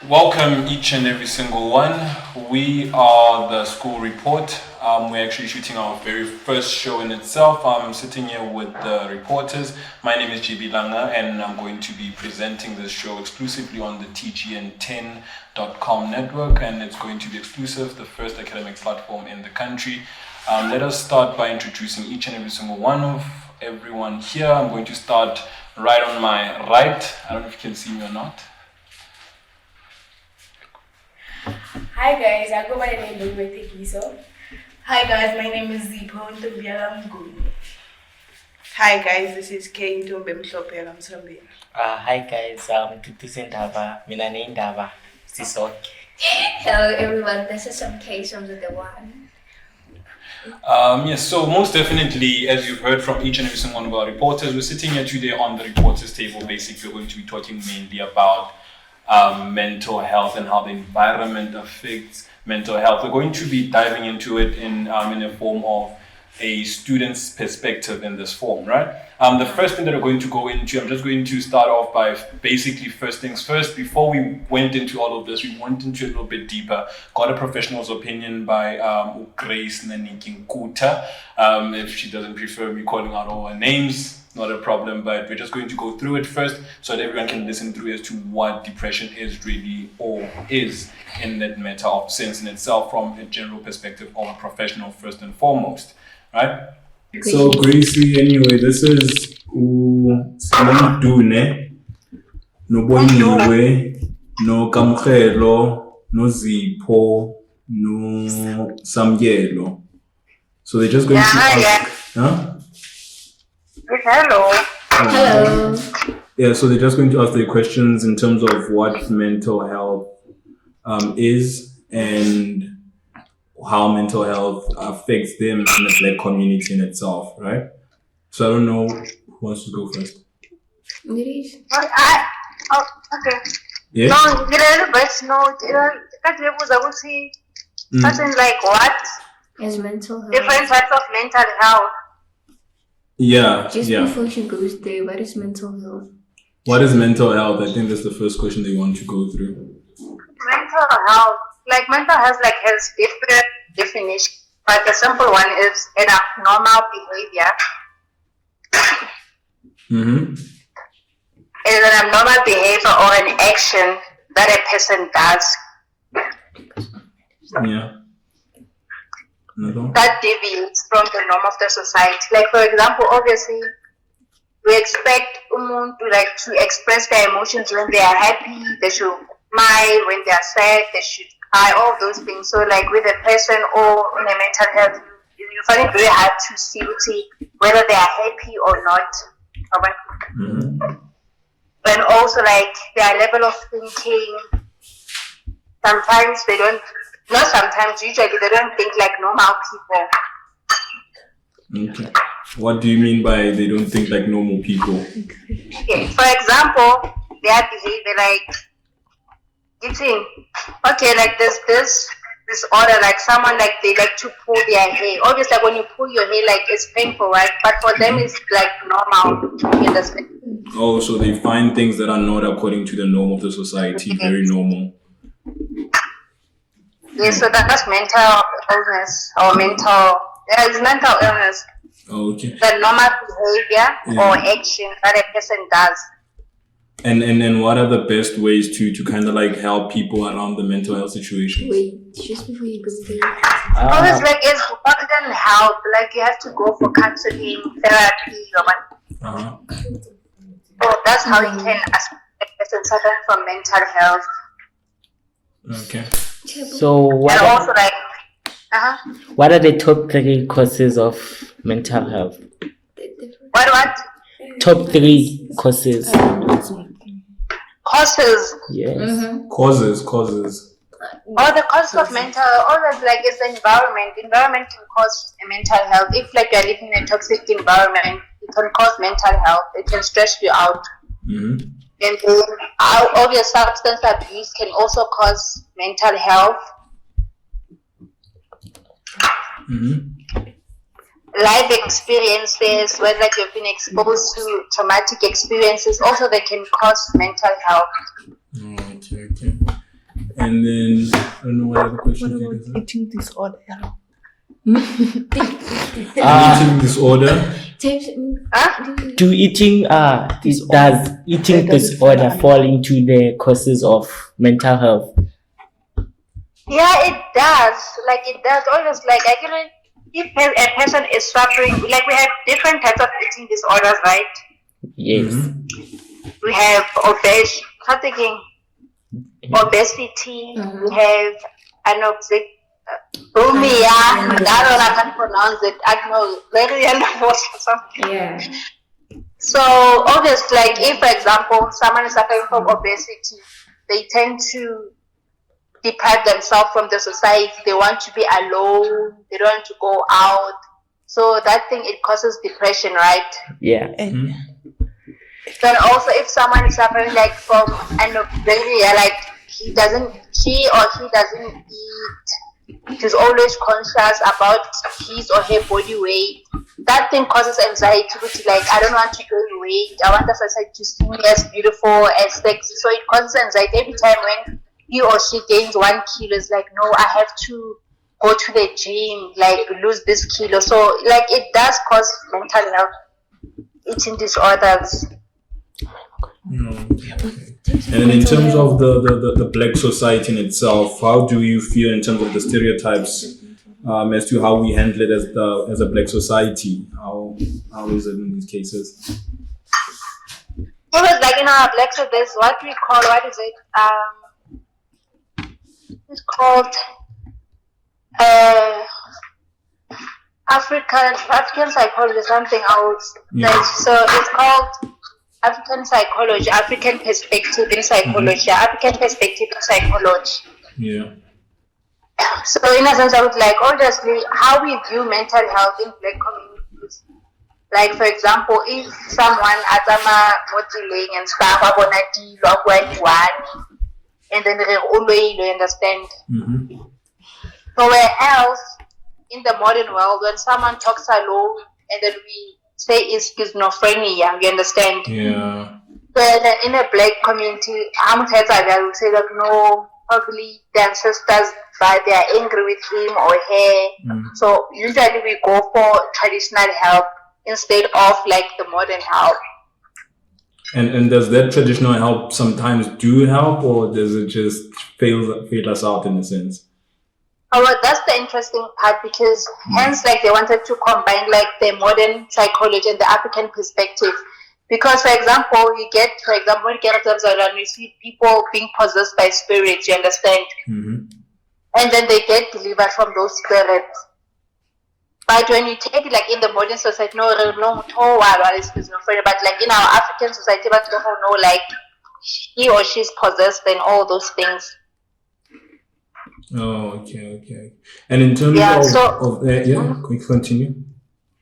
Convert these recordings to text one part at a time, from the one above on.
Welcome each and every single one. We are the school report. We're actually shooting our very first show in itself. I'm sitting here with the reporters. My name is JB Langa and I'm going to be presenting this show exclusively on the TGN10.com network, and it's going to be exclusive, the first academic platform in the country. Let us start by introducing each and every single one of everyone here. I'm going to start right on my right. I don't know if you can see me or not. Hi guys, I go by the name of Tekiso. Hi guys, my name is Zipho Ntumbiala Mguni. Hi guys, this is Kay Ntumbe Mhlophe Msambeni. Hi guys, Tutu Ndaba, mina Ndaba, Sisoke. Hello everyone, this is some case from the one. Yes, so most definitely, as you've heard from each and every single one of our reporters, we're sitting here today on the reporters table. Basically, we're going to be talking mainly about mental health and how the environment affects mental health. We're going to be diving into it in a form of a student's perspective in this form, right? The first thing that we're going to go into, I'm just going to start off by basically first things first. Before we went into all of this, we went into it a little bit deeper, got a professional's opinion by Grace Nanikinkuta. If she doesn't prefer me calling out all her names, not a problem, but we're just going to go through it first so that everyone can listen through as to what depression is really or is in that matter of sense in itself from a general perspective of a professional first and foremost, right? So Gracie, anyway, this is Dune, no Boniwe, no Kamkhelo, no Zipho, no Samyelo. So they're just going to ask, huh? Hello. Hello. Yeah, so they're just going to ask the questions in terms of what mental health is and how mental health affects them in the Black community in itself, right? So I don't know who wants to go first. English. Okay. Yeah? No, like what? Is mental health. Different types of mental health. Yeah. Just yeah. before she goes there, what is mental health? What is mental health? I think that's the first question they want to go through. Mental health, like mental health, like has different definitions. But the simple one is an abnormal behavior. Mm-hmm. It is an abnormal behavior or an action that a person does Yeah. Another? that deviates from the norm of the society. Like for example, obviously, we expect someone to express their emotions when they are happy. They should smile when they are sad. They should cry. All those things. So like with a person or in a mental health, you find it very hard to see whether they are happy or not. Alright. Mm-hmm. And also like their level of thinking. Sometimes they don't. Not sometimes. Usually they don't think like normal people. Okay. What do you mean by they don't think like normal people? Okay. For example, their behavior like eating. Okay, like there's this disorder, like someone like they like to pull their hair. Obviously, like when you pull your hair, like it's painful, right? But for them, it's like normal. You understand? Oh, so they find things that are not according to the norm of the society very normal. Yes, so that's mental illness or mental. Yeah, it's mental illness. Oh, okay. The normal behavior or action that a person does. And then what are the best ways to kind of like help people around the mental health situation? Wait, just before you go there. Always like it's more than help. Like you have to go for counseling, therapy, or what. Uh-huh. So that's how you can assist a person suffering from mental health. Okay. So And also like, what are the top 3 causes of mental health? what? Top 3 causes. Causes. Yes. Mm-hmm. Causes. Or the causes of mental, always like it's the environment. Environment can cause a mental health. If like you're living in a toxic environment, it can cause mental health. It can stress you out. Mm-hmm. And then obvious substance abuse can also cause mental health. Mm-hmm. Life experiences, whether like you've been exposed to traumatic experiences, also they can cause mental health. Okay. And then I don't know what other question you guys have. Eating disorder. Eating disorder. James, Do eating does eating disorder fall into the causes of mental health? Yeah, it does. Like it does. Always like actually, if a person is suffering, like we have different types of eating disorders, right? Yes. We have obesity. We have anorexic. Bulimia. That one I can't pronounce it. I don't know. Very or something. yeah. So obviously, like if, for example, someone is suffering from obesity, they tend to deprive themselves from the society. They want to be alone. They don't want to go out. So that thing, it causes depression, right? Yeah. Then also, if someone is suffering like from anorexia, like she or he doesn't eat, she's always conscious about his or her body weight. That thing causes anxiety, which like I don't want to gain weight. I want the society to see me as beautiful, as sexy. So it causes anxiety every time when he or she gains 1 kilo. It's like, no, I have to go to the gym, like lose this kilo. So like it does cause mental health eating disorders. And then in terms of the black society in itself, how do you feel in terms of the stereotypes as to how we handle it as a black society? How is it in these cases? It was like in our black society, there's what is it? It's called African psychology, something else. Yeah. Like, so it's called African psychology, African perspective in psychology, African perspective in psychology. Yeah. So in a sense, I would like, obviously, how we view mental health in black communities. Like, for example, if someone atama motiling and stuff, and then you understand. Mm-hmm. So where else in the modern world, when someone talks alone and then we say it's schizophrenia, you understand? Yeah. But in a black community, I would say that no, probably the ancestors, but they are angry with him or her. So usually we go for traditional help instead of like the modern help. And does that traditional help sometimes do help, or does it just fail us out in a sense? Oh, well, that's the interesting part because hence like they wanted to combine like the modern psychology and the African perspective. Because for example, when you get around, you see people being possessed by spirits, you understand? Mm-hmm. And then they get delivered from those spirits. But when you take it like in the modern society, but like in our African society, but no, like he or she's possessed and all those things. Oh, okay. And in terms continue.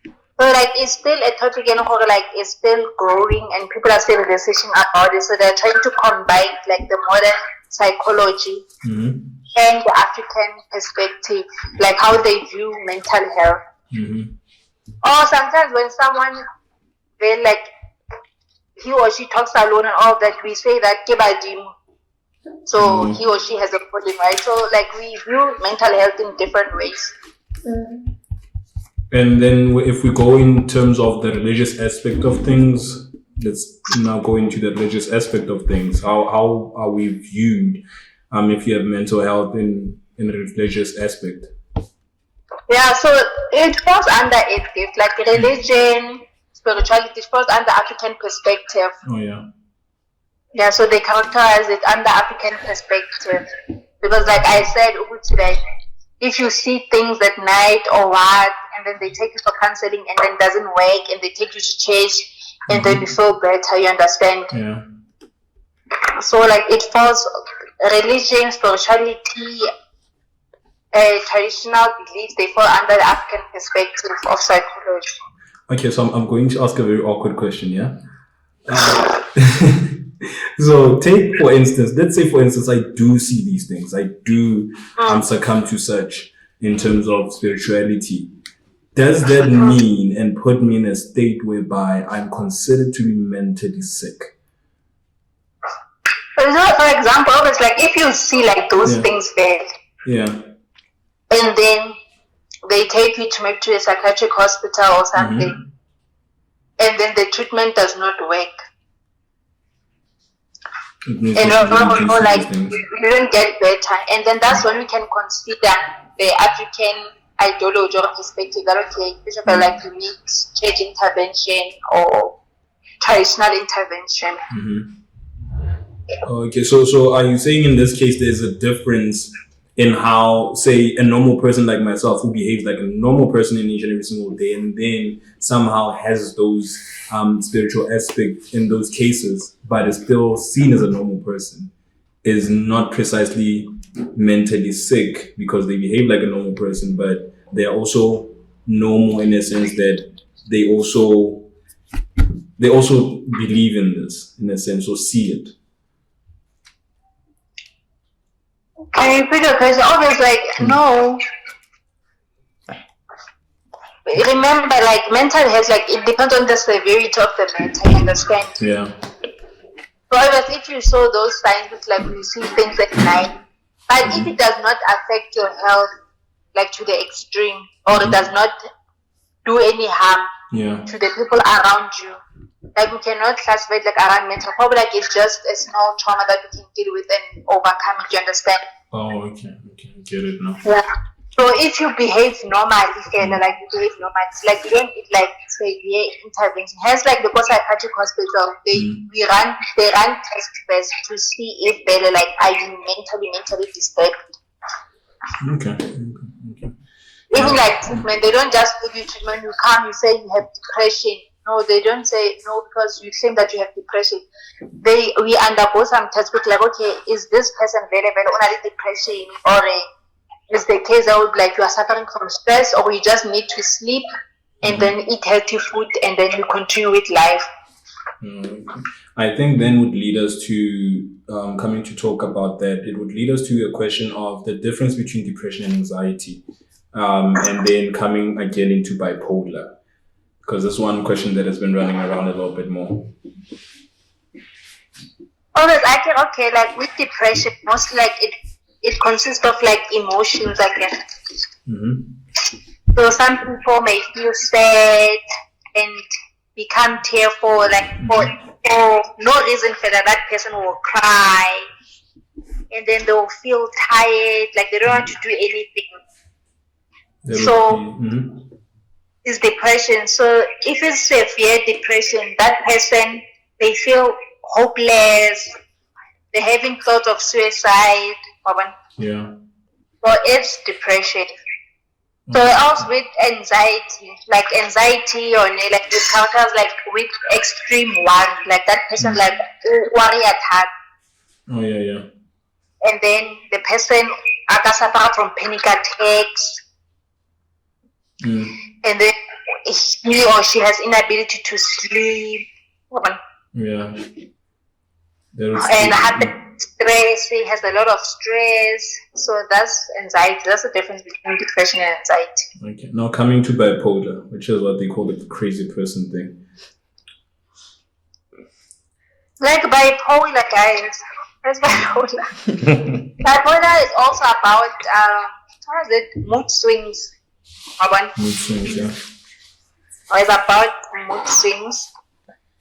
So like it's still a topic, like it's still growing and people are still researching about it. So they're trying to combine like the modern psychology and the African perspective, like how they view mental health. Or sometimes when someone like he or she talks alone and all that, we say that kebadim. So he or she has a problem, right? So like we view mental health in different ways. And then if we go in terms of the religious aspect of things, let's now go into the religious aspect of things. How are we viewed if you have mental health in a religious aspect? Yeah, so it falls under it, like religion, spirituality, it falls under African perspective. Oh yeah. Yeah, so they characterize it under African perspective. Because like I said, like, if you see things at night or what, and then they take you for counseling and then it doesn't work, and they take you to church and then you feel better, you understand? Yeah. So like it falls religion, spirituality, traditional beliefs, they fall under the African perspective of psychology. Okay, so I'm going to ask a very awkward question, yeah? So let's say for instance, I do see these things. I do succumb to such in terms of spirituality. Does that mean and put me in a state whereby I'm considered to be mentally sick? for example, it's like if you see like those things there, and then they take you to maybe to a psychiatric hospital or something, and then the treatment does not work. And you don't get better, and then that's when we can consider the African ideology or perspective that okay, like you need church intervention or traditional intervention. Okay, so are you saying in this case there's a difference in how, say, a normal person like myself who behaves like a normal person in each and every single day, and then somehow has those spiritual aspects in those cases, but is still seen as a normal person, is not precisely mentally sick because they behave like a normal person, but they are also normal in a sense that they also believe in this, in a sense, or see it. Can you repeat your question? Always like, no. Remember, like, mental health, like, it depends on the severity of the matter, you understand? Yeah. So, obviously, if you saw those signs, it's like you see things at night. But if it does not affect your health, like, to the extreme, or it does not do any harm to the people around you, like, we cannot classify it like around mental. Probably, like, it's just a small trauma that we can deal with and overcome it, you understand? Oh, okay, I get it now. Yeah. So if you behave normally, like you behave normally, it's like you don't need like severe intervention. Hence, like the psychiatric hospital, they run tests first to see if they're like, are you mentally disturbed? Okay. Even like treatment, they don't just give you treatment. You come, you say you have depression. No, they don't say no because you claim that you have depression. We undergo some tests, but like, okay, is this person very only depression, or is the case that would like you are suffering from stress, or you just need to sleep and then eat healthy food and then you continue with life? I think then would lead us to coming to talk about that. It would lead us to a question of the difference between depression and anxiety, and then coming again into bipolar. Because that's one question that has been running around a little bit more. I think, okay, like with depression, mostly like it consists of like emotions, I guess. So some people may feel sad and become tearful, like for no reason for that person will cry, and then they'll feel tired, like they don't want to do anything. It's depression. So if it's severe depression, that person, they feel hopeless, they're having thoughts of suicide. Yeah. So it's depression. So also with anxiety, like anxiety or like this counters like with extreme one, like that person like worry attack. Oh yeah. And then the person suffer from panic attacks. And then he or she has inability to sleep. Yeah. And stress, he has a lot of stress. So that's anxiety. That's the difference between depression and anxiety. Okay. Now coming to bipolar, which is what they call the crazy person thing. Like bipolar, guys. That's bipolar. Bipolar is also about mood swings. Mood swings, yeah. It's about mood swings.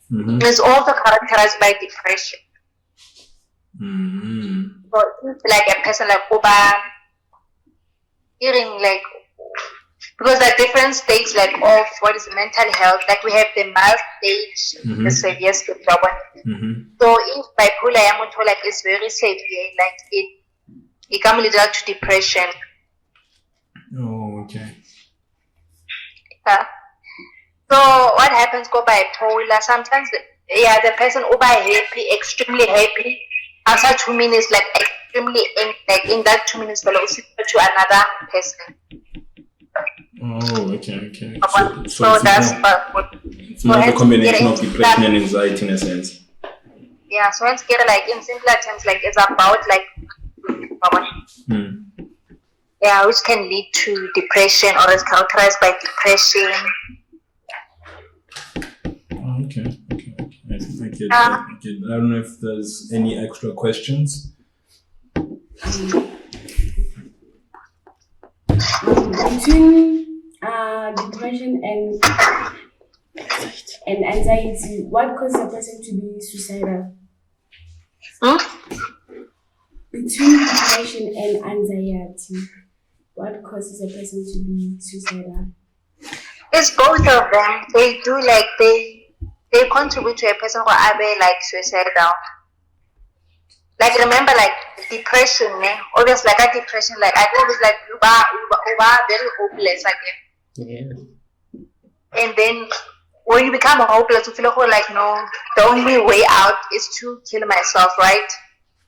It's also characterized by depression. So if like a person like hearing like, because there are different stages like of what is mental health. Like we have the mild stage, the severe stage. So if bipolar like is very severe, like it can lead to depression. Oh, okay. So what happens go bipolar? Sometimes the person happy, extremely happy. After 2 minutes, like extremely like in that 2 minutes, they'll switch to another person. Oh, okay. So that's it's more a combination of depression and anxiety in a sense. Yeah, so it's get like in simpler terms, like it's about like which can lead to depression or is characterized by depression. Okay. Okay. I don't know if there's any extra questions. Between depression and anxiety, what causes a person to be suicidal? Between depression and anxiety, what causes a person to be suicidal? It's both of them. They do like they contribute to a person who are like suicidal. Like remember, like depression, always like a depression. Like I always like uba very hopeless again. Yeah. And then when you become hopeless, you feel like no, the only way out is to kill myself, right?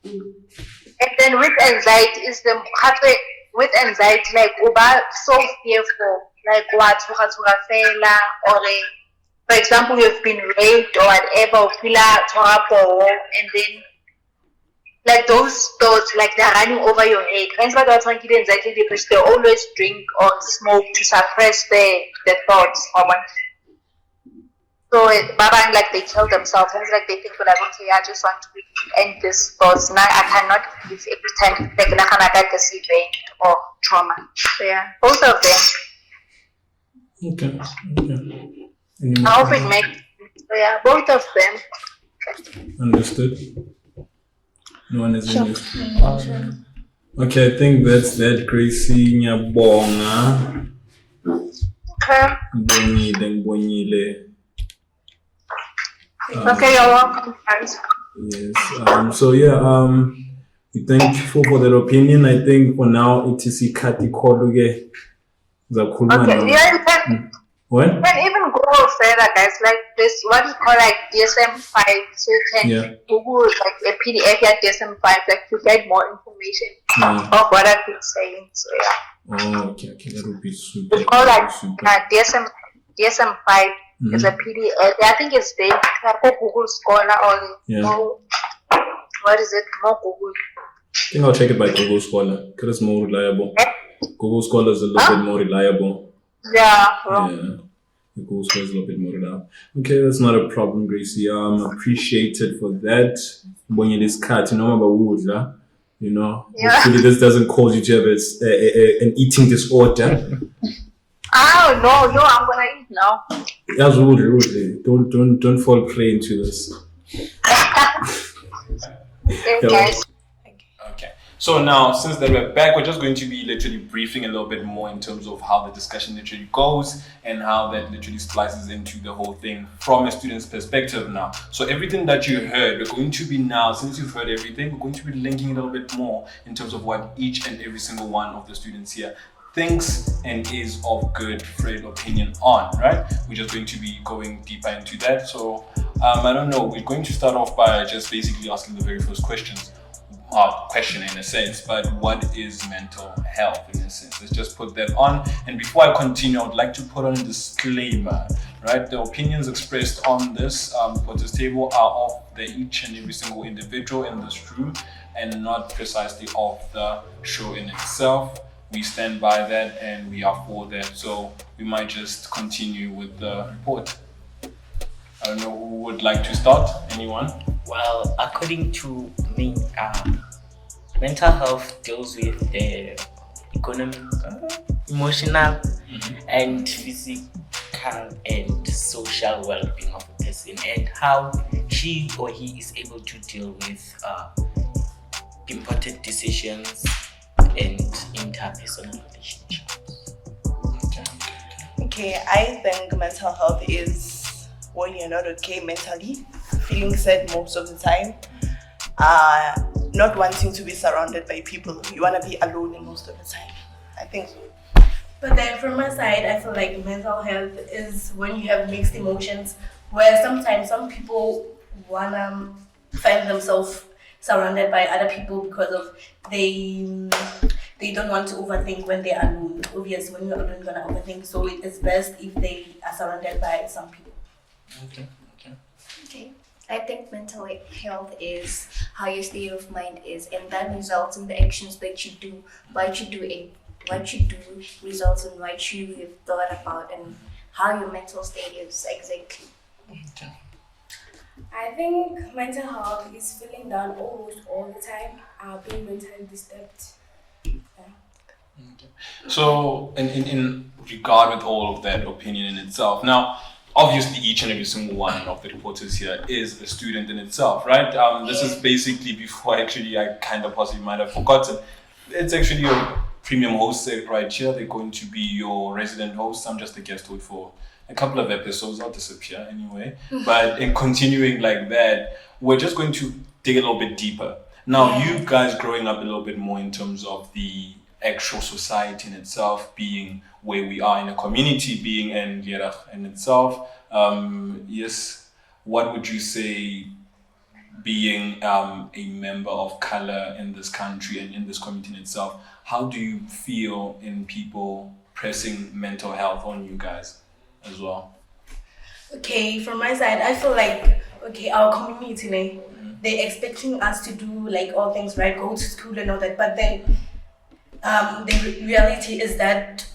And then with anxiety is with anxiety, like uba so fearful, like what or for example you've been raped or whatever, and then like those thoughts, like they're running over your head. Hence why that's anxiety depression, they always drink or smoke to suppress the thoughts. So Baba, like they kill themselves. Hence like they think like, okay, I just want to end this thoughts. Now I cannot live every time like nakanaga pain or trauma. So yeah, both of them. Okay. I hope it makes sense. So yeah, both of them. Understood. No one is in this. Okay, I think that's that. Gracie Nyabonga. Okay. Mbonyile. Okay, you're welcome, guys. Yes. So yeah. We thank you for that opinion. I think for now it is Kati Koluge. Okay. Yeah. What? You can even go further, guys. Like this, what you call like DSM-5. So you can Google like a PDF at DSM-5, like to get more information of what I've been saying. So yeah. Oh, okay. That would be super. It's called like DSM-5 is a PDF. I think it's there. Like Google Scholar or what is it? More Google. I think I'll check it by Google Scholar because it's more reliable. Google Scholar is a little bit more reliable. Yeah. Google Scholar is a little bit more reliable. Okay, that's not a problem, Gracie. Appreciated for that. When you this cat, hopefully this doesn't cause you to have an eating disorder. Oh no, I'm gonna eat now. Absolutely. Don't fall prey into this. Okay, guys. Okay. So now, since that we're back, we're just going to be literally briefing a little bit more in terms of how the discussion literally goes and how that literally splices into the whole thing from a student's perspective now. So everything that you heard, we're going to be now, since you've heard everything, we're going to be linking a little bit more in terms of what each and every single one of the students here thinks and is of good faith opinion on, right? We're just going to be going deeper into that. So I don't know, we're going to start off by just basically asking the very first question in a sense, but what is mental health in a sense? Let's just put that on. And before I continue, I would like to put on a disclaimer, right? The opinions expressed on this Reporters Table are of each and every single individual in this room and not precisely of the show in itself. We stand by that and we are for that. So we might just continue with the report. I don't know who would like to start. Anyone? Well, according to me, mental health deals with the economic, emotional, and physical and social well-being of a person, and how she or he is able to deal with important decisions and interpersonal relationships. Okay, I think mental health is when you're not okay mentally, feeling sad most of the time, not wanting to be surrounded by people. You want to be alone most of the time. I think so. But then from my side, I feel like mental health is when you have mixed emotions, where sometimes some people want to find themselves surrounded by other people because of they don't want to overthink when they are alone. Obviously, when you're alone, you're gonna overthink. So it is best if they are surrounded by some people. Okay. I think mental health is how your state of mind is, and that results in the actions that you do. What you do results in what you have thought about and how your mental state is exactly. I think mental health is feeling down almost all the time, being mentally disturbed. So, in regard with all of that opinion in itself, now, obviously, each and every single one of the reporters here is a student in itself, right? This is basically before actually I kind of possibly might have forgotten. It's actually your premium host right here. They're going to be your resident host. I'm just a guest host for a couple of episodes. I'll disappear anyway. But in continuing like that, we're just going to dig a little bit deeper. Now, you guys growing up a little bit more in terms of the actual society in itself, being where we are in a community, being in Lierach in itself. Yes, what would you say being a member of color in this country and in this community in itself, how do you feel in people pressing mental health on you guys as well? Okay, from my side, I feel like, okay, our community, they're expecting us to do like all things right, go to school and all that, but then the reality is that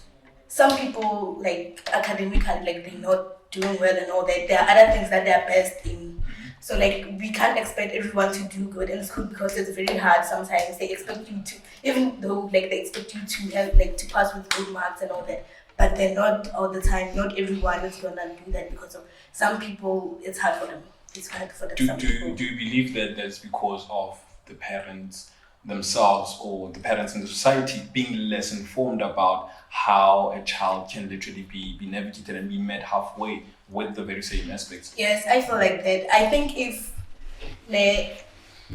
some people, like academically, like they're not doing well and all that. There are other things that they're best in. So like we can't expect everyone to do good in school because it's very hard sometimes. They expect you to, even though like they expect you to have like to pass with good marks and all that, but they're not all the time. Not everyone is gonna do that because of some people. It's hard for them. It's hard for them. Do you believe that that's because of the parents themselves or the parents in the society being less informed about how a child can literally be navigated and be met halfway with the very same aspects? Yes, I feel like that. I think if the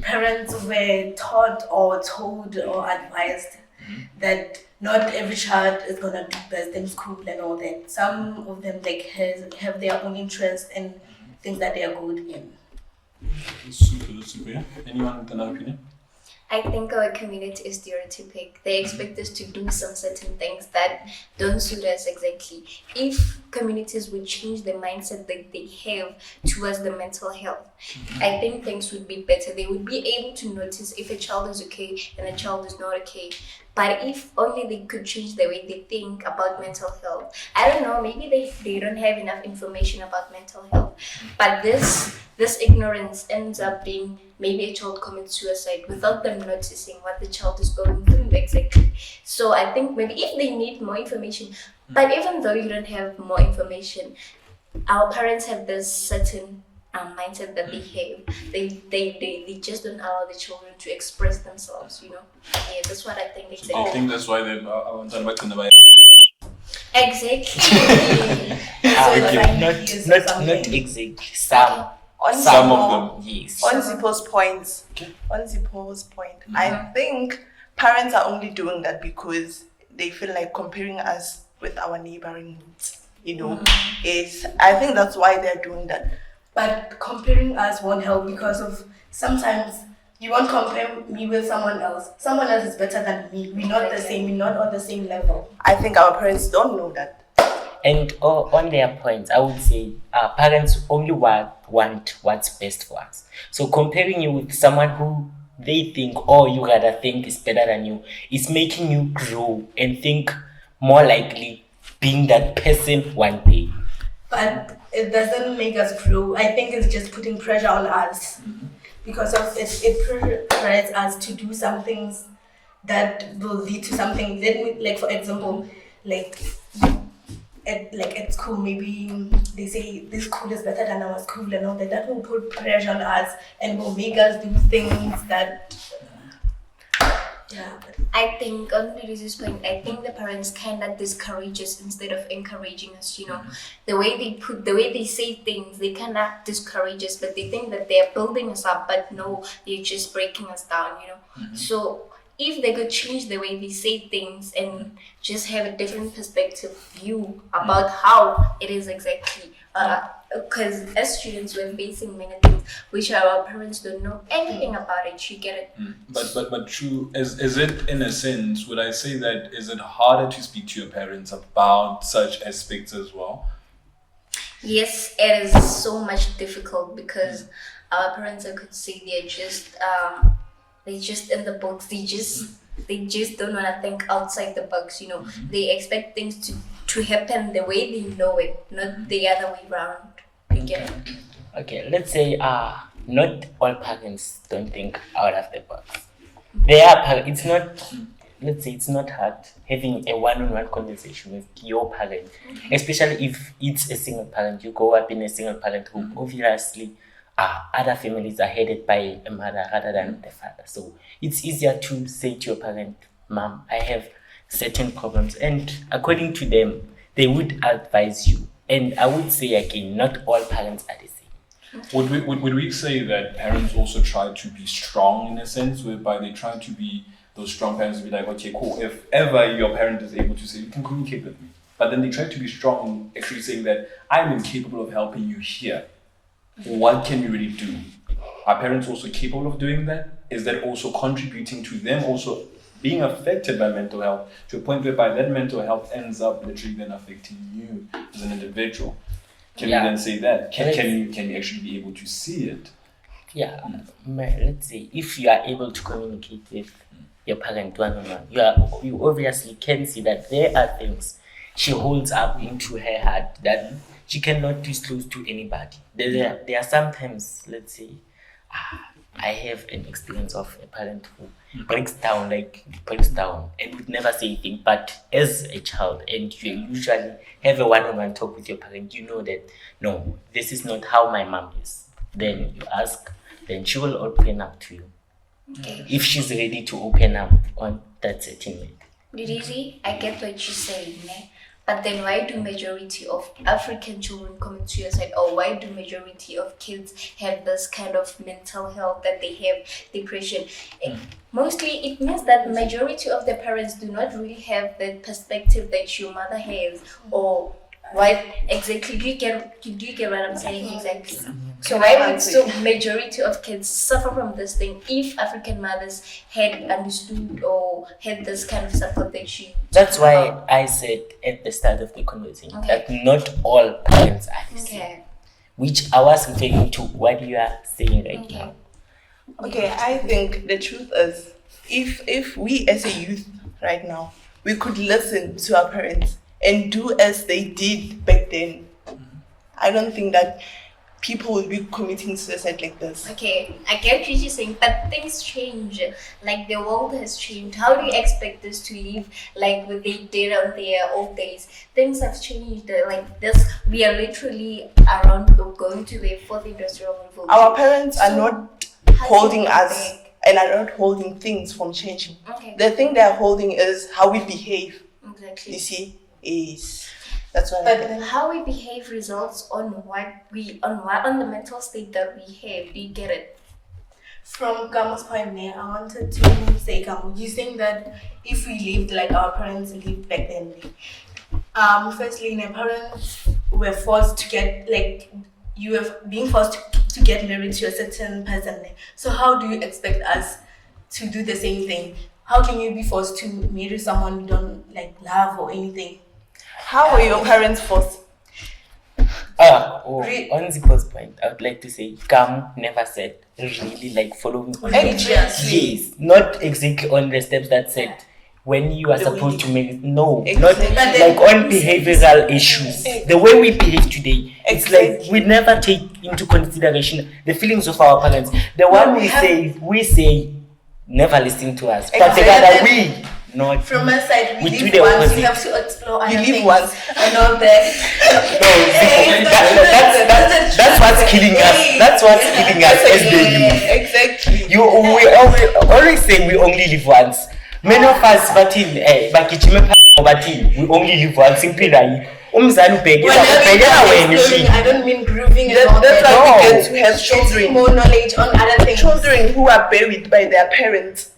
parents were taught or told or advised that not every child is gonna do best in school and all that. Some of them like have their own interest in things that they are good in. Super, yeah. Anyone with another opinion? I think our community is stereotypic. They expect us to do some certain things that don't suit us exactly. If communities would change the mindset that they have towards the mental health, I think things would be better. They would be able to notice if a child is okay and a child is not okay. But if only they could change the way they think about mental health. I don't know, maybe they don't have enough information about mental health. But this ignorance ends up being maybe a child commits suicide without them noticing what the child is going through exactly. So I think maybe if they need more information, but even though you don't have more information, our parents have this certain mindset that they have. They just don't allow the children to express themselves, you know. Yeah, that's what I think exactly. I think that's why they are back in the Exactly. Not exactly. Some of them. Yes. On Zippo's point, I think parents are only doing that because they feel like comparing us with our neighboring hoods. You know, I think that's why they're doing that. But comparing us won't help because of sometimes you won't compare me with someone else. Someone else is better than me. We're not the same. We're not on the same level. I think our parents don't know that. And on their points, I would say parents only want what's best for us. So comparing you with someone who they think or you rather think is better than you, is making you grow and think more likely being that person one day. But it doesn't make us grow. I think it's just putting pressure on us because of it pressures us to do some things that will lead to something. Like for example, at school, maybe they say this school is better than our school and all that. That will put pressure on us and will make us do things that. I think on Lizzie's point, I think the parents kind of discourage us instead of encouraging us. You know, the way they say things, they kind of discourage us, but they think that they are building us up, but no, they're just breaking us down. You know, so if they could change the way they say things and just have a different perspective view about how it is exactly. Because as students we're facing many things which our parents don't know anything about it. You get it? But true, is it in a sense, would I say that is it harder to speak to your parents about such aspects as well? Yes, it is so much difficult because our parents, I could say, they're just in the box. They just don't want to think outside the box. You know, they expect things to happen the way they know it, not the other way around. You get it? Okay, let's say not all parents don't think out of the box. There are it's not, let's say it's not hard having a one-on-one conversation with your parent, especially if it's a single parent. You grow up in a single parent home. Obviously, other families are headed by a mother rather than the father. So it's easier to say to your parent, Mom, I have certain problems. And according to them, they would advise you. And I would say again, not all parents are the same. Would we say that parents also try to be strong in a sense, whereby they try to be those strong parents to be like, okay, cool, if ever your parent is able to say, you can communicate with me. But then they try to be strong in actually saying that I'm incapable of helping you here. What can we really do? Are parents also capable of doing that? Is that also contributing to them also being affected by mental health to a point whereby that mental health ends up literally then affecting you as an individual? Can you then say that? Can you actually be able to see it? Yeah, let's say if you are able to communicate with your parent one-on-one, you obviously can see that there are things she holds up into her heart that she cannot disclose to anybody. There are sometimes, let's say, I have an experience of a parent who breaks down and would never say anything. But as a child, and you usually have a one-on-one talk with your parent, you know that, no, this is not how my mom is. Then you ask, then she will open up to you. Okay. If she's ready to open up on that certain way. Didi, I get what you're saying, ne? But then why do majority of African children commit suicide, or why do majority of kids have this kind of mental health that they have depression? Mostly it means that majority of the parents do not really have the perspective that your mother has, or what exactly do you get what I'm saying exactly? So why would so majority of kids suffer from this thing if African mothers had understood or had this kind of support that you? That's why I said at the start of the conversation that not all parents are the same. Which I was referring to what you are saying right now. Okay, I think the truth is, if we as a youth right now, we could listen to our parents and do as they did back then, I don't think that people will be committing suicide like this. Okay, I get what you're saying, but things change. Like the world has changed. How do you expect us to live like what they did on their old days? Things have changed. Like this, we are literally around going to the fourth industrial revolution. Our parents are not holding us and are not holding things from changing. Okay. The thing they are holding is how we behave. Exactly. You see, that's what. But how we behave results on on the mental state that we have. Do you get it? From Gamo's point there, I wanted to say, Gamo, you saying that if we lived like our parents lived back then, firstly, my parents were forced to get, like, you were being forced to get married to a certain person. So how do you expect us to do the same thing? How can you be forced to marry someone you don't like love or anything? How were your parents forced? On Zico's point, I would like to say, Gam never said really like following on. Yes, not exactly on the steps that said when you are supposed to make it. No, not like on behavioral issues. The way we behave today, it's like we never take into consideration the feelings of our parents. The one we say never listen to us, but the other we. Not from my side, we do live the once, opposite. we have to explore other You live things. once. And all that. That's what's killing us. That's what's killing us as the youth. Exactly. We always say we only live once. Many of us, we only live once. Simply like, I don't mean grooving and all That's that. why we get to have children. More knowledge on other things. Children who are buried by their parents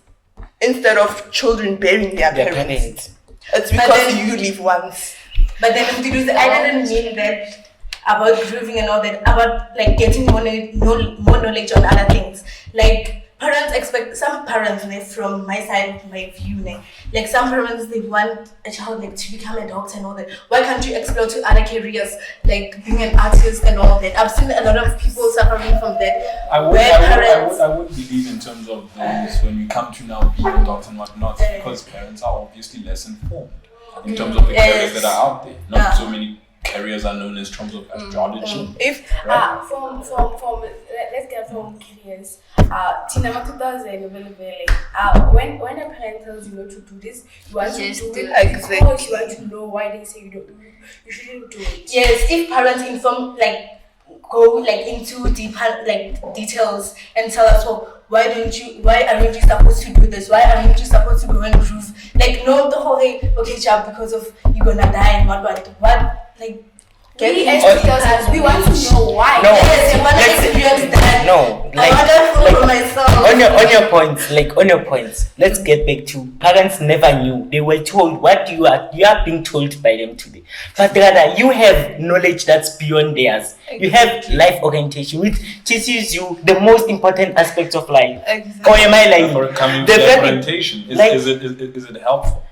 instead of children burying their parents. It's because you live once. But then I didn't mean that about grooving and all that, about like getting more knowledge on other things. Like parents expect, some parents from my side, my view, like some parents they want a child like to become a doctor and all that. Why can't you explore to other careers like being an artist and all that? I've seen a lot of people suffering from that. I would believe in terms of those when we come to now being a doctor and whatnot, because parents are obviously less informed in terms of the careers that are out there. Not so many careers are known as terms of astrology. If from let's get from careers. Tina Makuta's when a parent tells you not to do this, you want to Just do do it it. because you want to know why they say you shouldn't do it. Yes, if parents inform, like, go like into deeper like details and tell us, well, why aren't you supposed to do this? Why aren't you supposed to go and prove? Like, no, the whole thing, okay, child, because of you're gonna die and what, like, We as teachers, we want to know why. No. yes, I want to experience that. No, I want to for myself. on your points, let's get back to parents never knew. They were told what you are being told by them today. But rather, you have knowledge that's beyond theirs. You have life orientation, which teaches you the most important aspects of life. Exactly. Or am I lying? For coming The to that very- orientation, like- is it helpful?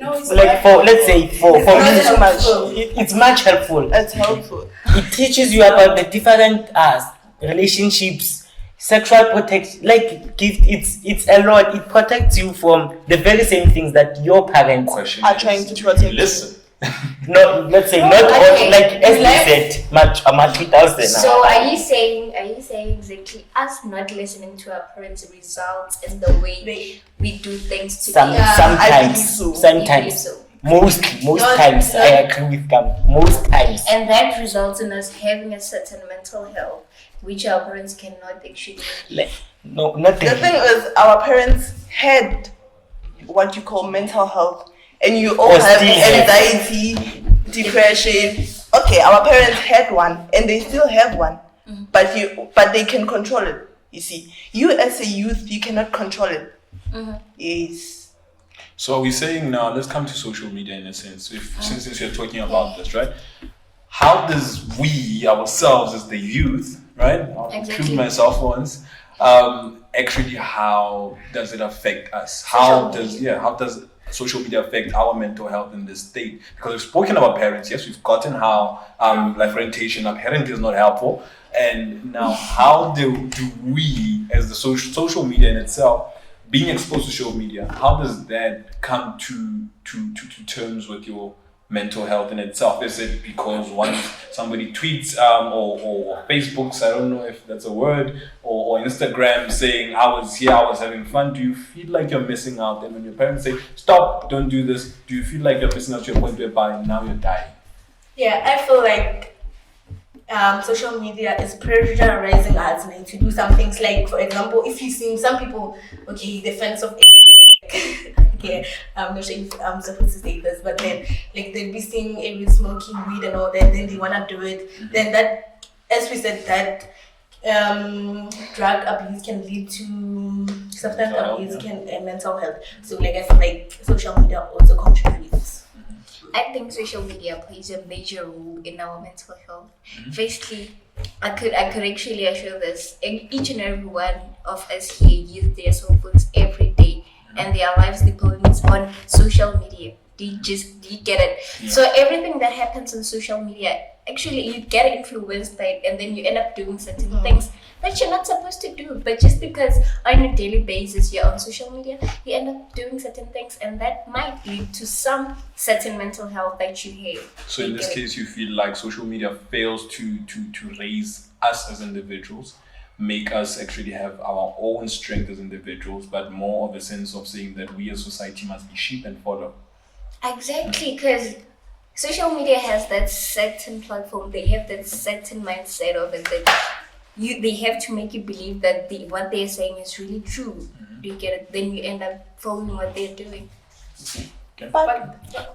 No, it's Like for let's say for It's not me, helpful. it's much helpful. It's helpful. It teaches you about the different relationships, sexual protection. Like it's a lot. It protects you from the very same things that your parents. Question Are is, trying to do protect you you. listen. No, let's say not okay. all. Like as we said, much 3,000. So are you saying exactly us not listening to our parents results in the way we do things today? I believe so. Sometimes, so. most Not- times, not- I agree with them. Most times. And that results in us having a certain mental health which our parents cannot actually. Like, no, not The thing is, our parents had what you call mental health, and you all Or have still have. anxiety, depression. Okay, our parents had one, and they still have one, but they can control it. You see, you as a youth, you cannot control it. Yes. So are we saying now, let's come to social media in a sense, since you're talking about this, right? How does we ourselves as the youth, right? I'll Exactly. include myself once, actually how does it affect us? How does social media affect our mental health in this state? Because we've spoken about parents, yes, we've gotten how life orientation apparently is not helpful. And now how do we as the social media in itself, being exposed to social media, how does that come to terms with your mental health in itself? Is it because once somebody tweets or Facebooks, I don't know if that's a word, or Instagram saying I was here, I was having fun, do you feel like you're missing out? And when your parents say stop, don't do this, do you feel like you're missing out to a point whereby now you're dying? Yeah, I feel like social media is pressurizing us like, to do some things. Like, for example, if you see some people, okay, the fans of okay, I'm not sure if I'm supposed to say this, but then like they'll be seeing every smoking weed and all that, then they wanna do it. Then that, as we said, that drug abuse can lead to substance abuse, and mental health. So like I feel like social media also contributes. I think social media plays a major role in our mental health. Firstly, I could actually assure this. Each and every one of us here use their cell phones every day, and their lives depend on social media. Do you get it? Yeah. So everything that happens on social media, actually you get influenced by it, and then you end up doing certain things that you're not supposed to do. But just because on a daily basis you're on social media, you end up doing certain things, and that might lead to some certain mental health that you have. So in this case, you feel like social media fails to raise us as individuals, make us actually have our own strength as individuals, but more of a sense of saying that we as society must be sheep and follow. Exactly, because social media has that certain platform. They have that certain mindset of it that they have to make you believe that what they're saying is really true. Do you get it? Then you end up following what they're doing. But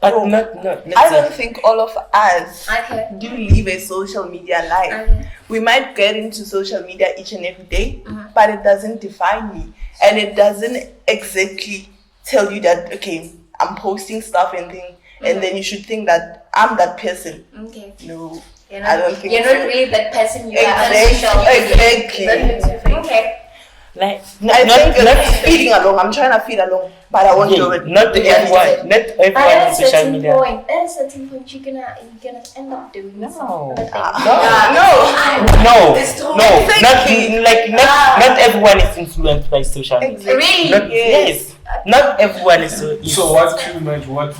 But not I don't think all of us Okay. do live a social media life. Okay. We might get into social media each and every day, but it doesn't define me, and it doesn't exactly tell you that okay, I'm posting stuff and thing, and then you should think that I'm that person. Okay. No, You're I not, don't think you're so. not really that person you are on Exactly. social media. Exactly. That makes you fake. Okay. like I think not it's feeding along. I'm trying to feed along, but I won't do it. not everyone At on a social certain media. point, you're gonna end up doing No. something. No, It's too not everyone is influenced by social media. Exactly. Really? Yes, not everyone is. So what's too much? What's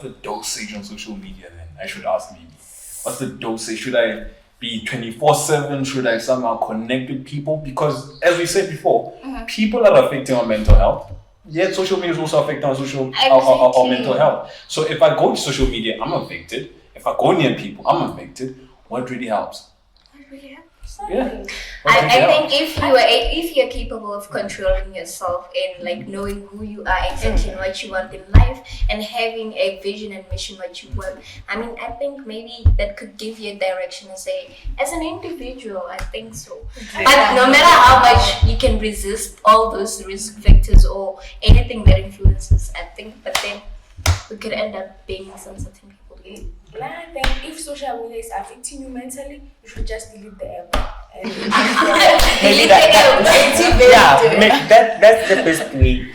the dosage on social media then? I should ask maybe. what's the dosage? Should I be 24/7? Should I somehow connect with people? Because as we said before, people are affecting our mental health. Yet social media is also affecting our mental health. So if I go to social media, I'm affected. If I go near people, I'm affected. What really helps? Yeah. I think if you're capable of controlling yourself and like knowing who you are exactly and what you want in life and having a vision and mission what you want, I mean, I think maybe that could give you a direction and say, as an individual, I think so. But no matter how much you can resist all those risk factors or anything that influences, I think, but then we could end up being some certain people. I think if social media is affecting you mentally, you should just delete the app. And that's the best way.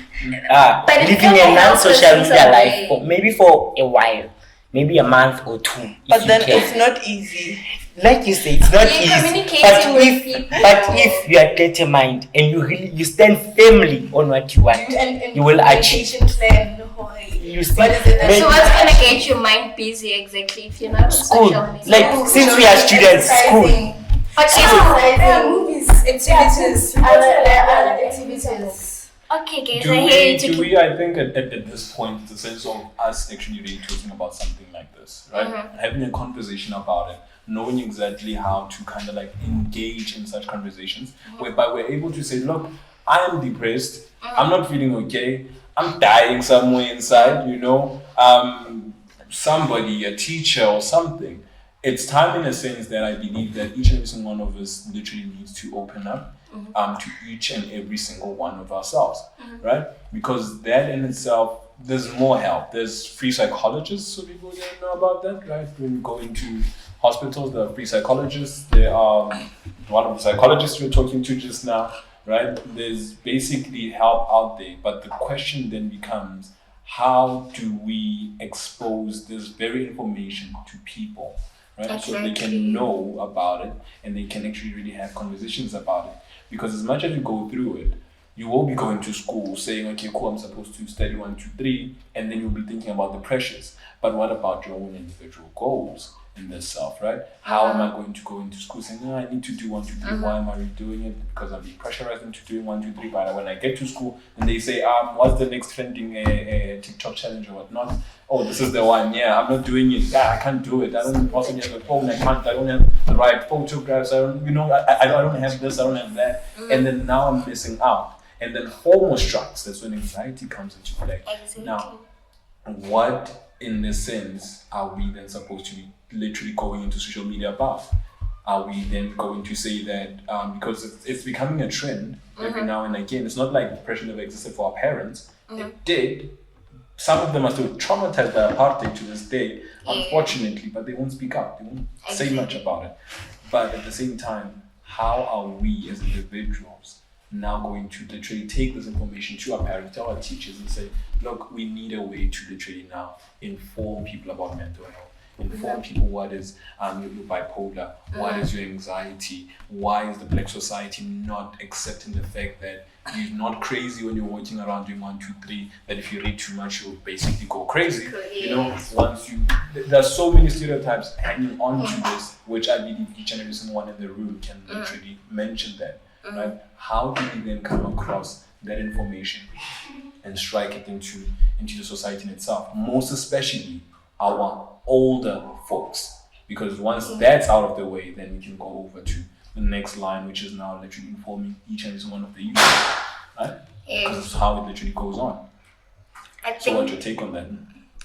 Living a non-social media life, maybe for a while, maybe a month or two. But then it's not easy. Like you say, it's not easy. But But if you are determined and you stand firmly on what you want, you will achieve. You see, so what's gonna get your mind busy exactly if you're not on school. social media? Like since we are students, school. Movies, activities, other activities. Okay, guys, I hear you. Do we, I think at this point, the sense of us actually really talking about something like this, right? Having a conversation about it, knowing exactly how to kind of like engage in such conversations, whereby we're able to say, look, I am depressed, I'm not feeling okay, I'm dying somewhere inside, somebody, a teacher or something. It's time in a sense that I believe that each and every single one of us literally needs to open up to each and every single one of ourselves, right? Because that in itself, there's more help. There's free psychologists, so people don't know about that, right? When you go into hospitals, there are free psychologists. There are one of the psychologists we're talking to just now, right? There's basically help out there. But the question then becomes, how do we expose this very information to people, right? So they can know about it and they can actually really have conversations about it. Because as much as you go through it, you will be going to school saying, okay, cool, I'm supposed to study 1, 2, 3, and then you'll be thinking about the pressures. But what about your own individual goals in this self, right? How am I going to go into school saying, I need to do 1, 2, 3, why am I doing it? Because I'm being pressurized into doing 1, 2, 3, but when I get to school, then they say, what's the next trending TikTok challenge or whatnot? Oh, this is the one, I'm not doing it. I can't do it. I don't possibly have a phone, I don't have the right photographs, I don't have this, I don't have that. And then now I'm missing out. And then FOMO strikes, that's when anxiety comes into play. Exactly. Now, what in this sense are we then supposed to be literally going into social media about? Are we then going to say that because it's becoming a trend every now and again? It's not like depression never existed for our parents. It did. Some of them are still traumatized by apartheid to this day, unfortunately, but they won't speak up. They won't say much about it. But at the same time, how are we as individuals now going to literally take this information to our parents, to our teachers and say, look, we need a way to literally now inform people about mental health, inform people what is your bipolar, what is your anxiety, why is the Black society not accepting the fact that you're not crazy when you're walking around doing 1, 2, 3, that if you read too much, you'll basically go crazy. There's so many stereotypes hanging on to this, which I believe each and every single one in the room can literally mention that. Right? How do we then come across that information and strike it into the society in itself? Most especially our older folks. Because once that's out of the way, then we can go over to the next line, which is now literally informing each and every one of the youth. Right? Because this is how it literally goes on. So what's your take on that?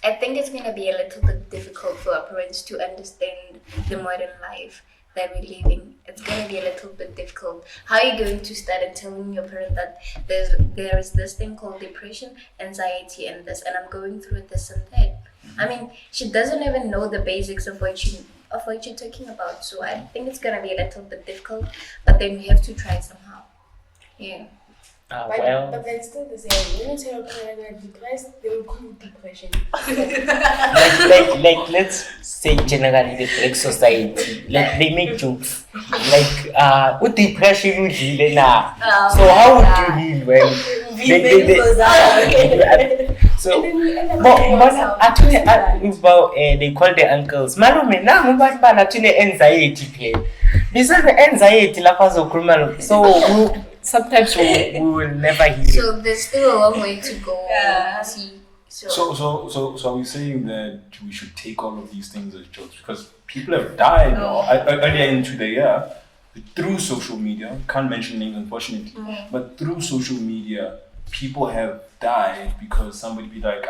I think it's going to be a little bit difficult for our parents to understand the modern life that we live in. It's going to be a little bit difficult. How are you going to start and telling your parent that there is this thing called depression, anxiety, and this, and I'm going through this and that? I mean, she doesn't even know the basics of what you're talking about. So I think it's going to be a little bit difficult, but then we have to try somehow. Yeah. But then still the same. When you tell your parents they're depressed, they will call it depression. like let's say generally the Black society, like they make jokes like what depression you deal now. So how would you heal when So, And then you end up but getting yourself actually, used to that. they call the uncles. Malume, na ngoba bana tune anxiety phela. Besides the anxiety lapha zokhuluma. So sometimes we will never hear. So there's still a long way to go. Yeah. So are we saying that we should take all of these things as jokes? Because people have died earlier into the year through social media. Can't mention names, unfortunately, but through social media, people have died because somebody be like,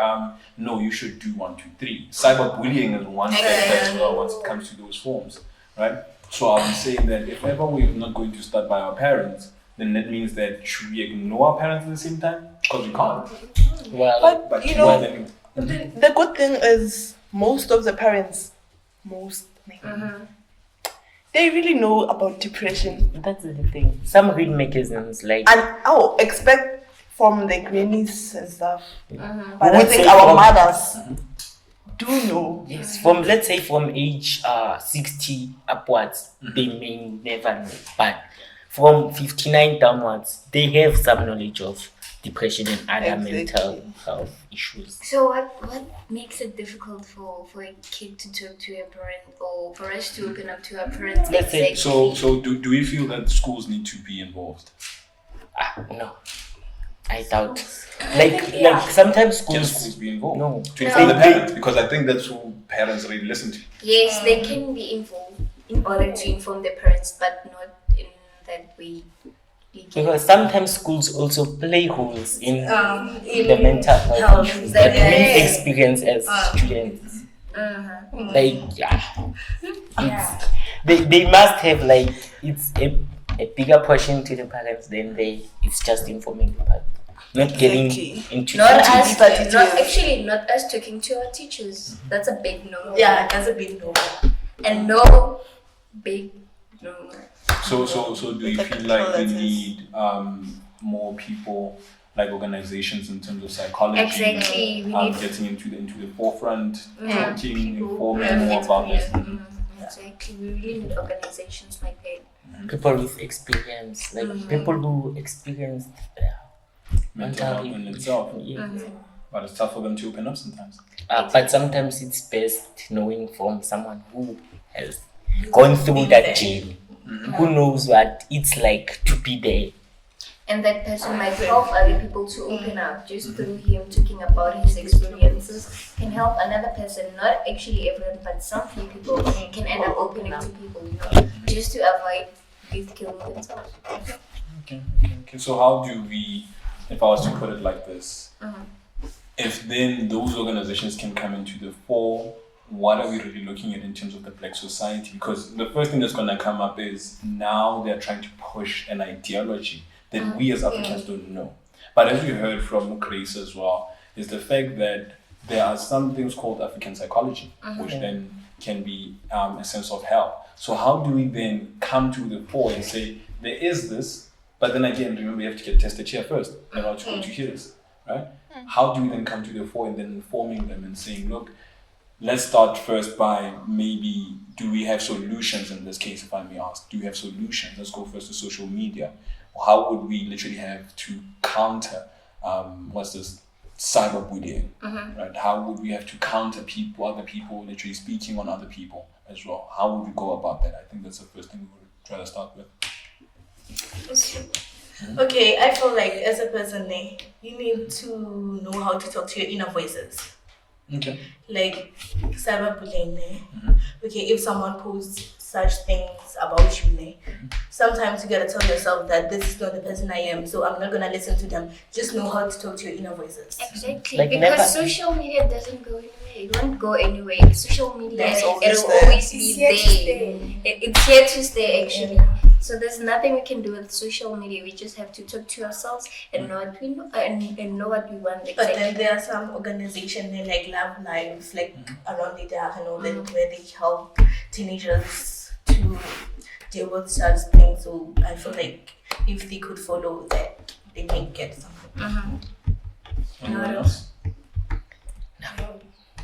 no, you should do 1, 2, 3. Cyberbullying is one factor as well once it comes to those forms, right? So are we saying that if ever we're not going to start by our parents, then that means that should we ignore our parents at the same time? Because we can't. Well, But you know, the good thing is most of the parents, they really know about depression. that's the thing. Some read mechanisms like. And expect from the grannies and stuff. But I would think say our from- mothers do know. Yes, from let's say from age 60 upwards, they may never know. But from 59 downwards, they have some knowledge of depression and other mental health issues. So what makes it difficult for a kid to talk to a parent or for us to open up to our parents? Let's say- Exactly. So do we feel that schools need to be involved? No, I doubt. Like sometimes Can schools. schools be involved? No. To inform the parents, because I think that's who parents really listen to. Yes, they can be involved in order to inform their parents, but not in that way. Because sometimes schools also play holes in in the mental health issues that we Yeah. experience as students. Like, they must have like it's a bigger portion to the parents than it's just informing the parents, not getting Exactly. into Not into us, deeper details. not us talking to our teachers. That's a big no. Yeah, that's a bit no. And no big no. So do you feel like we need more people, like organizations in terms of psychology, Exactly. We need getting into the forefront, Yeah. talking, people informing more about this? Exactly. We really need organizations like that. people with experience, like people who experienced Mental health in itself, Yeah. but it's tough for them to open up sometimes. But sometimes it's best knowing from someone who has gone through that journey, who knows what it's like to be there. And that person might help other people to open up just through him talking about his experiences can help another person, not actually everyone, but some few people can end up opening to people, just to avoid these killing themselves. Okay. So how do we, if I was to put it like this, if then those organizations can come into the fore, what are we really looking at in terms of the Black society? Because the first thing that's going to come up is now they're trying to push an ideology that we as Africans don't know. But as you heard from Grace as well, is the fact that there are some things called African psychology, which then can be a sense of help. So how do we then come to the fore and say, there is this, but then again, remember you have to get tested here first in order to go to hear this, right? How do we then come to the fore and then informing them and saying, look, let's start first by maybe, do we have solutions in this case, if I may ask? Do we have solutions? Let's go first to social media. How would we literally have to counter, cyberbullying, right? How would we have to counter other people literally speaking on other people as well? How would we go about that? I think that's the first thing we would try to start with. Okay, I feel like as a person, you need to know how to talk to your inner voices. Okay. Like cyberbullying. Okay, if someone posts such things about you, sometimes you gotta tell yourself that this is not the person I am, so I'm not gonna listen to them. Just know how to talk to your inner voices. Exactly, Like because never- social media doesn't go anywhere. It won't go anywhere. Social media, It's always it'll there. always be It's here to there. stay. It's here to stay, actually. So there's nothing we can do with social media. We just have to talk to ourselves and know what we know and know what we want. But Exactly. then there are some organizations like Love Lives, like around the dark and all that, where they help teenagers to deal with such things. So I feel like if they could follow that, they may get something. Anyone else?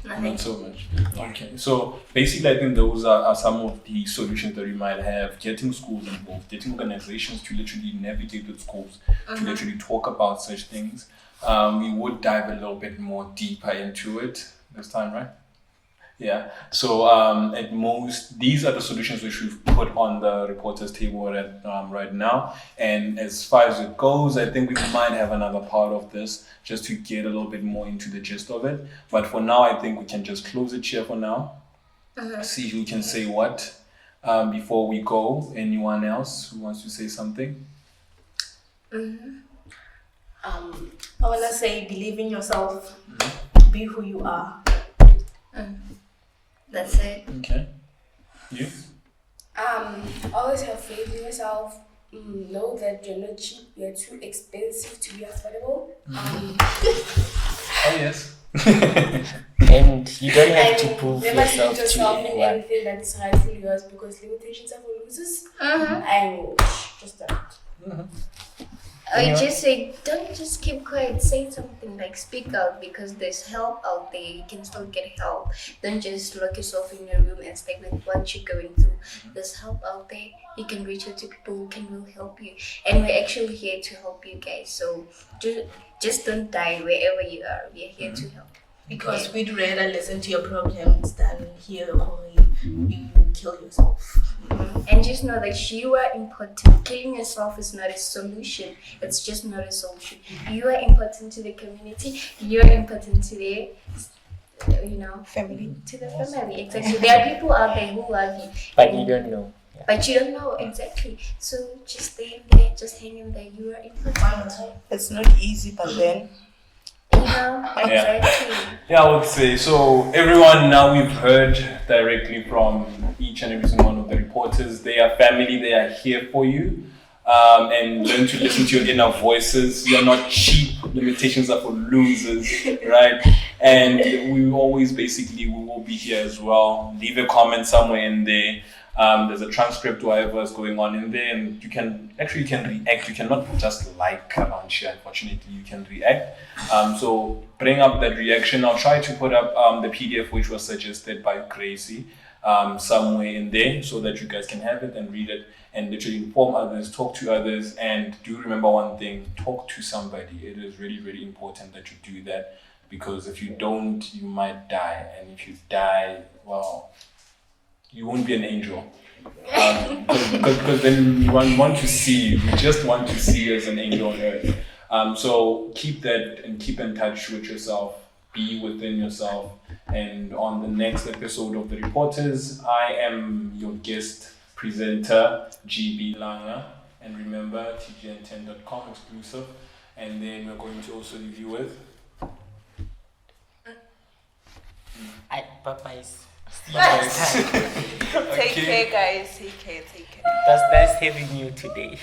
Not so much. Okay. So basically, I think those are some of the solutions that we might have. Getting schools involved, getting organizations to literally navigate with schools, to literally talk about such things. We would dive a little bit more deeper into it this time, right? Yeah. So at most, these are the solutions which we've put on the reporters table right now. And as far as it goes, I think we might have another part of this just to get a little bit more into the gist of it. But for now, I think we can just close it here for now. See who can say what before we go. Anyone else who wants to say something? I want to say, believe in yourself. Be who you are. That's it. Okay. You? Always have faith in yourself. Know that you're not cheap, you're too expensive to be affordable. Oh, yes. And you don't have to prove Never limit yourself to yourself in anyone. anything that is rightfully yours because limitations are for losers. And just that. Or you just say, don't just keep quiet, say something, like speak out, because there's help out there, you can still get help. Don't just lock yourself in your room and stagnate what you're going through. There's help out there, you can reach out to people who can will help you. And we're actually here to help you guys, so just don't die wherever you are, we're here to help. Because we'd rather listen to your problems than hear you kill yourself. And just know that you are important. Killing yourself is not a solution. It's just not a solution. You are important to the community. You are important to the, Family. to the family. Exactly. There are people out there who love you, But you don't know. but you don't know exactly. So just stay in there. Just hang in there. You are important. It's not easy, but then Exactly. Yeah, I would say so. Everyone now we've heard directly from each and every single one of the reporters. They are family. They are here for you, and learn to listen to your inner voices. You're not cheap. Limitations are for losers, right? And we always we will be here as well. Leave a comment somewhere in there. There's a transcript or whatever is going on in there, and you can react. You cannot just like around here. Unfortunately, you can react. So bring up that reaction. I'll try to put up the PDF which was suggested by Gracie somewhere in there, so that you guys can have it and read it and literally inform others, talk to others, and do remember one thing: talk to somebody. It is really, really important that you do that, because if you don't, you might die, and if you die, well, you won't be an angel. Because then we want to see you. We just want to see you as an angel on earth. So keep that and keep in touch with yourself. Be within yourself. And on the next episode of The Reporters, I am your guest presenter, GB Langa. And remember, tgn10.com exclusive. And then we're going to also leave you with... Bye-bye. Take care, guys. Take care. That's nice having you today.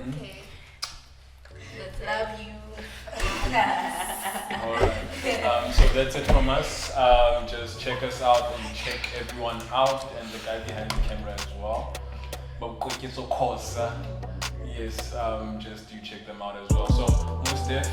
Okay. Love you. Alright. So that's it from us. Just check us out and check everyone out, and the guy behind the camera as well. But quick, it's of course. Yes, just do check them out as well. So, Mustaf,